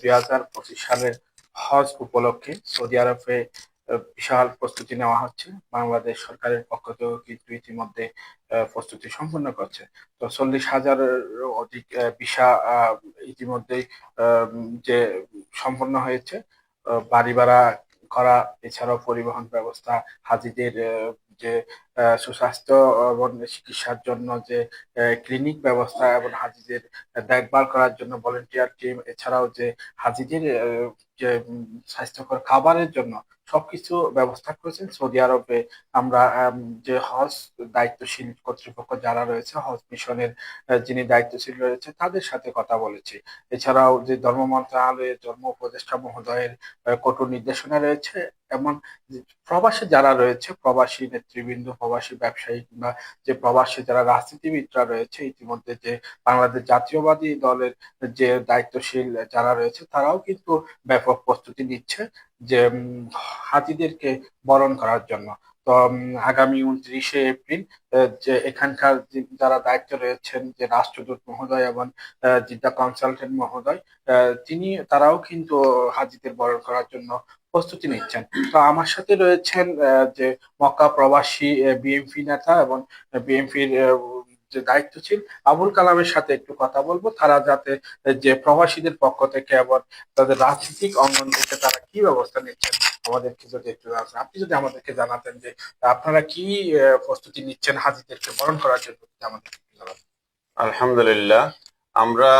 2025 সালের হজ উপলক্ষে সৌদি আরবে বিশাল প্রস্তুতি নেওয়া হচ্ছে। বাংলাদেশ সরকারের পক্ষ থেকেও কিন্তু ইতিমধ্যে প্রস্তুতি সম্পন্ন করছে। তো 40,000-এরও অধিক ভিসা ইতিমধ্যেই যে সম্পন্ন হয়েছে। বাড়ি ভাড়া করা, এছাড়াও পরিবহন ব্যবস্থা, হাজিদের যে সুস্বাস্থ্য এবং চিকিৎসার জন্য যে ক্লিনিক ব্যবস্থা এবং হাজিদের দেখভাল করার জন্য ভলেন্টিয়ার টিম, এছাড়াও যে হাজিদের যে স্বাস্থ্যকর খাবারের জন্য সবকিছু ব্যবস্থা করেছেন সৌদি আরবে। আমরা যে হজ দায়িত্বশীল কর্তৃপক্ষ যারা রয়েছে, হজ মিশনের যিনি দায়িত্বশীল রয়েছে তাদের সাথে কথা বলেছি। এছাড়াও যে ধর্ম মন্ত্রণালয়ের ধর্ম উপদেষ্টা মহোদয়ের কঠোর নির্দেশনা রয়েছে। এমন যে প্রবাসী যারা রয়েছে, প্রবাসী নেতৃবৃন্দ, প্রবাসী ব্যবসায়ী কিংবা যে প্রবাসী যারা রাজনীতিবিদরা রয়েছে, ইতিমধ্যে যে বাংলাদেশ জাতীয়বাদী দলের যে দায়িত্বশীল যারা রয়েছে তারাও কিন্তু ব্যাপক প্রস্তুতি নিচ্ছে যে হাতিদেরকে বরণ করার জন্য। তো আগামী 29শে এপ্রিল যে এখানকার যারা দায়িত্ব রয়েছেন, যে রাষ্ট্রদূত মহোদয় এবং জিদ্দা কনসালটেন্ট মহোদয়, তারাও কিন্তু হাজিদের বরণ করার জন্য প্রস্তুতি নিচ্ছেন। তো আমার সাথে রয়েছেন যে মক্কা প্রবাসী বিএনপি নেতা এবং বিএনপির যে দায়িত্বশীল আবুল কালামের সাথে একটু কথা বলবো, তারা যাতে যে প্রবাসীদের পক্ষ থেকে এবং তাদের রাজনৈতিক অঙ্গন থেকে তারা কি ব্যবস্থা নিচ্ছেন আমাদেরকে যদি একটু জানাতেন। আপনি যদি আমাদেরকে জানাতেন যে আপনারা কি প্রস্তুতি নিচ্ছেন হাজিদেরকে বরণ করার জন্য, যদি আমাদেরকে একটু জানাতেন। আলহামদুলিল্লাহ, আমরা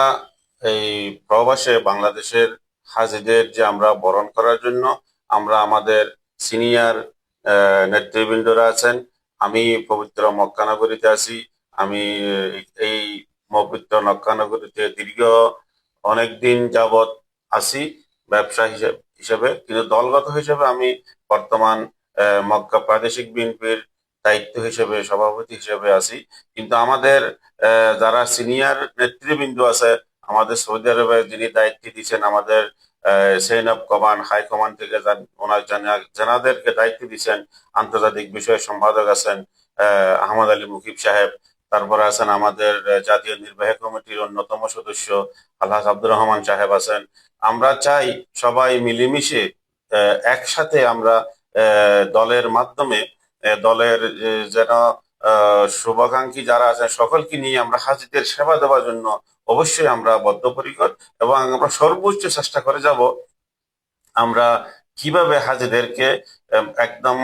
এই প্রবাসে বাংলাদেশের হাজিদের যে আমরা বরণ করার জন্য আমরা আমাদের সিনিয়র নেতৃবৃন্দরা আছেন। আমি পবিত্র মক্কা নগরীতে আছি। আমি এই পবিত্র মক্কা নগরীতে দীর্ঘ অনেক দিন যাবৎ আছি ব্যবসা হিসেবে, কিন্তু দলগত হিসেবে আমি বর্তমান মক্কা প্রাদেশিক বিএনপির দায়িত্ব হিসেবে, সভাপতি হিসেবে আছি। কিন্তু আমাদের যারা সিনিয়র নেতৃবৃন্দ আছে, আমাদের সৌদি আরবে যিনি দায়িত্ব দিচ্ছেন, আমাদের chain of command, high command থেকে ওনার জানাদেরকে দায়িত্ব দিচ্ছেন। আন্তর্জাতিক বিষয় সম্পাদক আছেন আহমদ আলী মুকিব সাহেব। তারপরে আছেন আমাদের জাতীয় নির্বাহী কমিটির অন্যতম সদস্য আলহাজ আব্দুর রহমান সাহেব আছেন। আমরা চাই সবাই মিলেমিশে একসাথে আমরা দলের মাধ্যমে দলের যেন শুভাকাঙ্ক্ষী যারা আছেন সকলকে নিয়ে আমরা হাজিদের সেবা দেওয়ার জন্য অবশ্যই আমরা বদ্ধপরিকর, এবং আমরা সর্বোচ্চ চেষ্টা করে যাব আমরা কিভাবে হাজিদেরকে একদম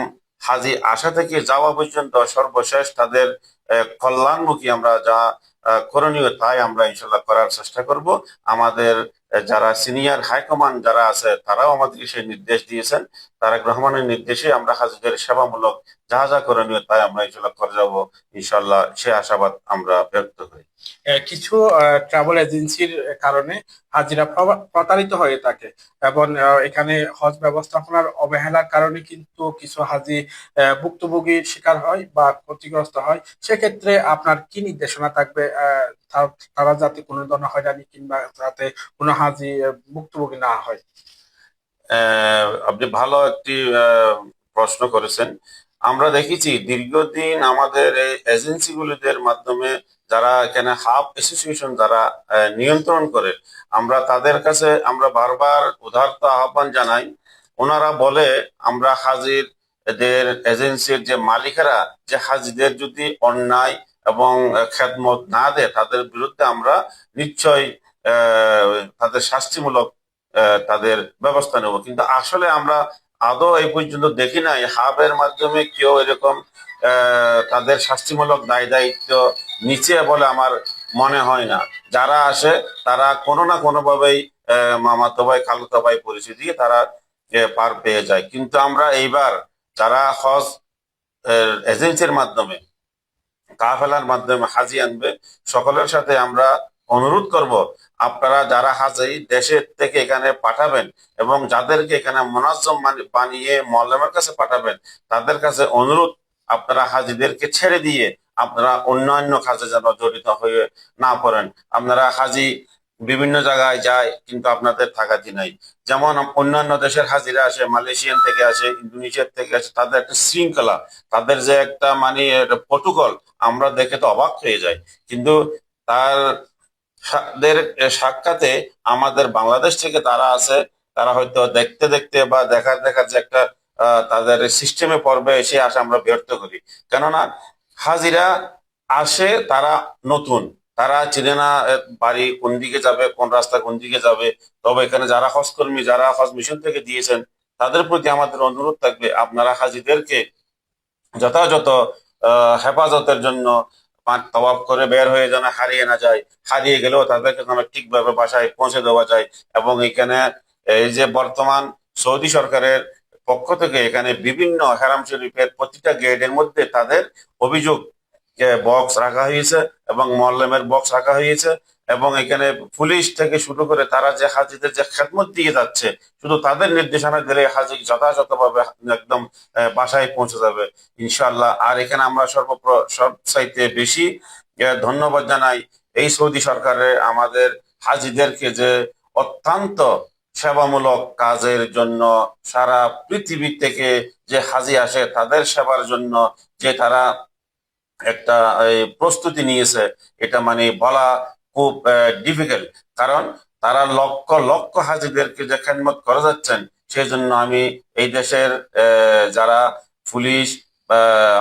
হাজি আসা থেকে যাওয়া পর্যন্ত সর্বশেষ তাদের কল্যাণমুখী আমরা যা করণীয় তাই আমরা ইনশাল্লাহ করার চেষ্টা করব। আমাদের যারা সিনিয়র হাইকমান্ড যারা আছে তারাও আমাদেরকে সেই নির্দেশ দিয়েছেন। তারেক রহমানের নির্দেশে আমরা হাজিদের সেবামূলক যা যা করণীয় তাই আমরা ইনশাল্লাহ করে যাবো। ইনশাল্লাহ সে আশাবাদ আমরা ব্যক্ত করি। কিছু ট্রাভেল এজেন্সির কারণে হাজিরা প্রতারিত হয়ে থাকে এবং এখানে হজ ব্যবস্থাপনার অবহেলার কারণে কিন্তু কিছু হাজি ভুক্তভোগীর শিকার হয় বা ক্ষতিগ্রস্ত হয়। সেক্ষেত্রে আপনার কি নির্দেশনা থাকবে তারা যাতে কোনো ধরনের হয়রানি কিংবা যাতে কোনো হাজি ভুক্তভোগী না হয়? আপনি ভালো একটি প্রশ্ন করেছেন। আমরা দেখেছি দীর্ঘদিন আমাদের এই এজেন্সিগুলিদের মাধ্যমে যারা এখানে হাব অ্যাসোসিয়েশন যারা নিয়ন্ত্রণ করে, আমরা তাদের কাছে আমরা বারবার উদারত আহ্বান জানাই। ওনারা বলে আমরা হাজিদের এজেন্সির যে মালিকেরা যে হাজিদের যদি অন্যায় এবং খেদমত না দেয় তাদের বিরুদ্ধে আমরা নিশ্চয়ই তাদের শাস্তিমূলক তাদের ব্যবস্থা নেব। কিন্তু আসলে আমরা আদৌ এই পর্যন্ত দেখি নাই হাবের মাধ্যমে কেউ এরকম তাদের শাস্তিমূলক দায় দায়িত্ব নিচে বলে আমার মনে হয় না। যারা আসে তারা কোনো না কোনো ভাবেই মামাতো ভাই খালুতো ভাই পরিচয় দিয়ে তারা পার পেয়ে যায়। কিন্তু আমরা এইবার যারা হজ এজেন্সির মাধ্যমে কাফেলার মাধ্যমে হাজি আনবে সকলের সাথে আমরা অনুরোধ করব আপনারা যারা হাজি দেশের থেকে এখানে পাঠাবেন এবং যাদেরকে এখানে মোনাজ্জম বানিয়ে মোয়াল্লেমের কাছে পাঠাবেন, তাদের কাছে অনুরোধ আপনারা হাজিদেরকে ছেড়ে দিয়ে আপনারা অন্যান্য কাজে যেন জড়িত হয়ে না পড়েন। আপনারা হাজি বিভিন্ন জায়গায় যায় কিন্তু আপনাদের থাকাতি নাই। যেমন অন্যান্য দেশের হাজিরা আসে, মালয়েশিয়ান থেকে আসে, ইন্দোনেশিয়ার থেকে আসে, তাদের একটা শৃঙ্খলা, তাদের যে একটা মানে প্রটোকল আমরা দেখে তো অবাক হয়ে যাই। কিন্তু তার দের সাক্ষাতে আমাদের বাংলাদেশ থেকে তারা আছে, তারা হয়তো দেখতে দেখতে বা দেখার দেখার যে একটা তাদের সিস্টেমে পর্বে এসে আসে আমরা ব্যর্থ করি। কেননা হাজিরা আসে তারা নতুন, তারা চিনে না বাড়ি কোন দিকে যাবে, কোন রাস্তা কোন দিকে যাবে। তবে এখানে যারা হজ কর্মী, যারা হজ মিশন থেকে দিয়েছেন, তাদের প্রতি আমাদের অনুরোধ থাকবে আপনারা হাজিদেরকে যথাযথ হেফাজতের জন্য তওয়াফ করে বের হয়ে যেন হারিয়ে না যায়, হারিয়ে গেলেও তাদেরকে যেন ঠিকভাবে বাসায় পৌঁছে দেওয়া যায়। এবং এখানে এই যে বর্তমান সৌদি সরকারের পক্ষ থেকে এখানে বিভিন্ন হেরাম শরীফের প্রতিটা গেটের মধ্যে তাদের অভিযোগ বক্স রাখা হয়েছে এবং মোয়াল্লেমের বক্স রাখা হয়েছে। এবং এখানে পুলিশ থেকে শুরু করে তারা যে হাজিদের যে খেদমত দিয়ে যাচ্ছে, শুধু তাদের নির্দেশনা দিলে হাজি যথাযথভাবে একদম বাসায় পৌঁছে যাবে ইনশাল্লাহ। আর এখানে আমরা সবচাইতে বেশি ধন্যবাদ জানাই এই সৌদি সরকারের আমাদের হাজিদেরকে, যে অত্যন্ত সেবামূলক কাজের জন্য সারা পৃথিবী থেকে যে হাজি আসে তাদের সেবার জন্য যে তারা একটা এই প্রস্তুতি নিয়েছে, এটা মানে বলা খুব ডিফিকাল্ট। কারণ তারা লক্ষ লক্ষ হাজিদেরকে যে খেদমত করে যাচ্ছেন, সেই জন্য আমি এই দেশের যারা পুলিশ,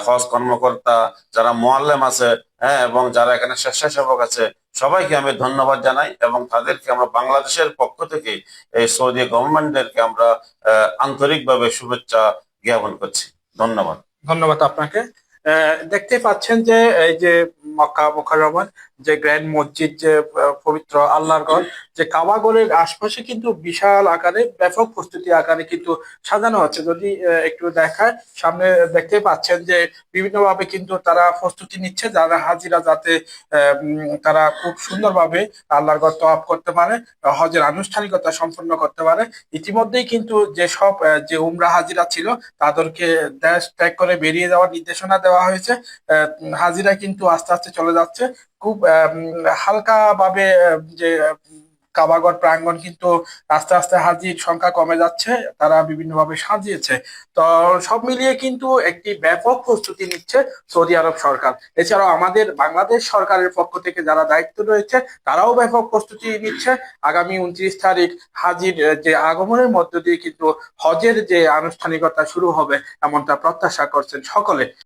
হজ কর্মকর্তা, যারা মোয়াল্লেম আছে, হ্যাঁ, এবং যারা এখানে স্বেচ্ছাসেবক আছে, সবাইকে আমি ধন্যবাদ জানাই এবং তাদেরকে আমরা বাংলাদেশের পক্ষ থেকে এই সৌদি গভর্নমেন্টদেরকে আমরা আন্তরিকভাবে শুভেচ্ছা জ্ঞাপন করছি। ধন্যবাদ। ধন্যবাদ আপনাকে। দেখতে পাচ্ছেন যে এই যে মক্কা মুকাররমার যে গ্র্যান্ড মসজিদ, যে পবিত্র আল্লাহর ঘর, যে কাবা ঘরের আশপাশে কিন্তু বিশাল আকারে ব্যাপক প্রস্তুতি আকারে কিন্তু সাজানো হচ্ছে। যদি একটু দেখায় সামনে, দেখতে পাচ্ছেন যে বিভিন্নভাবে কিন্তু তারা প্রস্তুতি নিচ্ছে, যারা হাজিরা যাতে তারা খুব সুন্দরভাবে আল্লাহর ঘর তওয়াফ করতে পারে, হজের আনুষ্ঠানিকতা সম্পন্ন করতে পারে। ইতিমধ্যেই কিন্তু যেসব যে উমরা হাজিরা ছিল তাদেরকে দেশ ত্যাগ করে বেরিয়ে যাওয়ার নির্দেশনা দেওয়া হয়েছে। হাজিরা কিন্তু আস্তে আস্তে চলে যাচ্ছে। খুব হালকা ভাবে যে কাবাগর প্রাঙ্গণ কিন্তু আস্তে আস্তে হাজির সংখ্যা কমে যাচ্ছে, তারা বিভিন্নভাবে সাজিয়েছে। তো সব মিলিয়ে কিন্তু একটি ব্যাপক প্রস্তুতি নিচ্ছে সৌদি আরব সরকার। এছাড়াও আমাদের বাংলাদেশ সরকারের পক্ষ থেকে যারা দায়িত্ব রয়েছে তারাও ব্যাপক প্রস্তুতি নিচ্ছে। আগামী 29 তারিখ হাজির যে আগমনের মধ্য দিয়ে কিন্তু হজের যে আনুষ্ঠানিকতা শুরু হবে এমনটা প্রত্যাশা করছেন সকলে।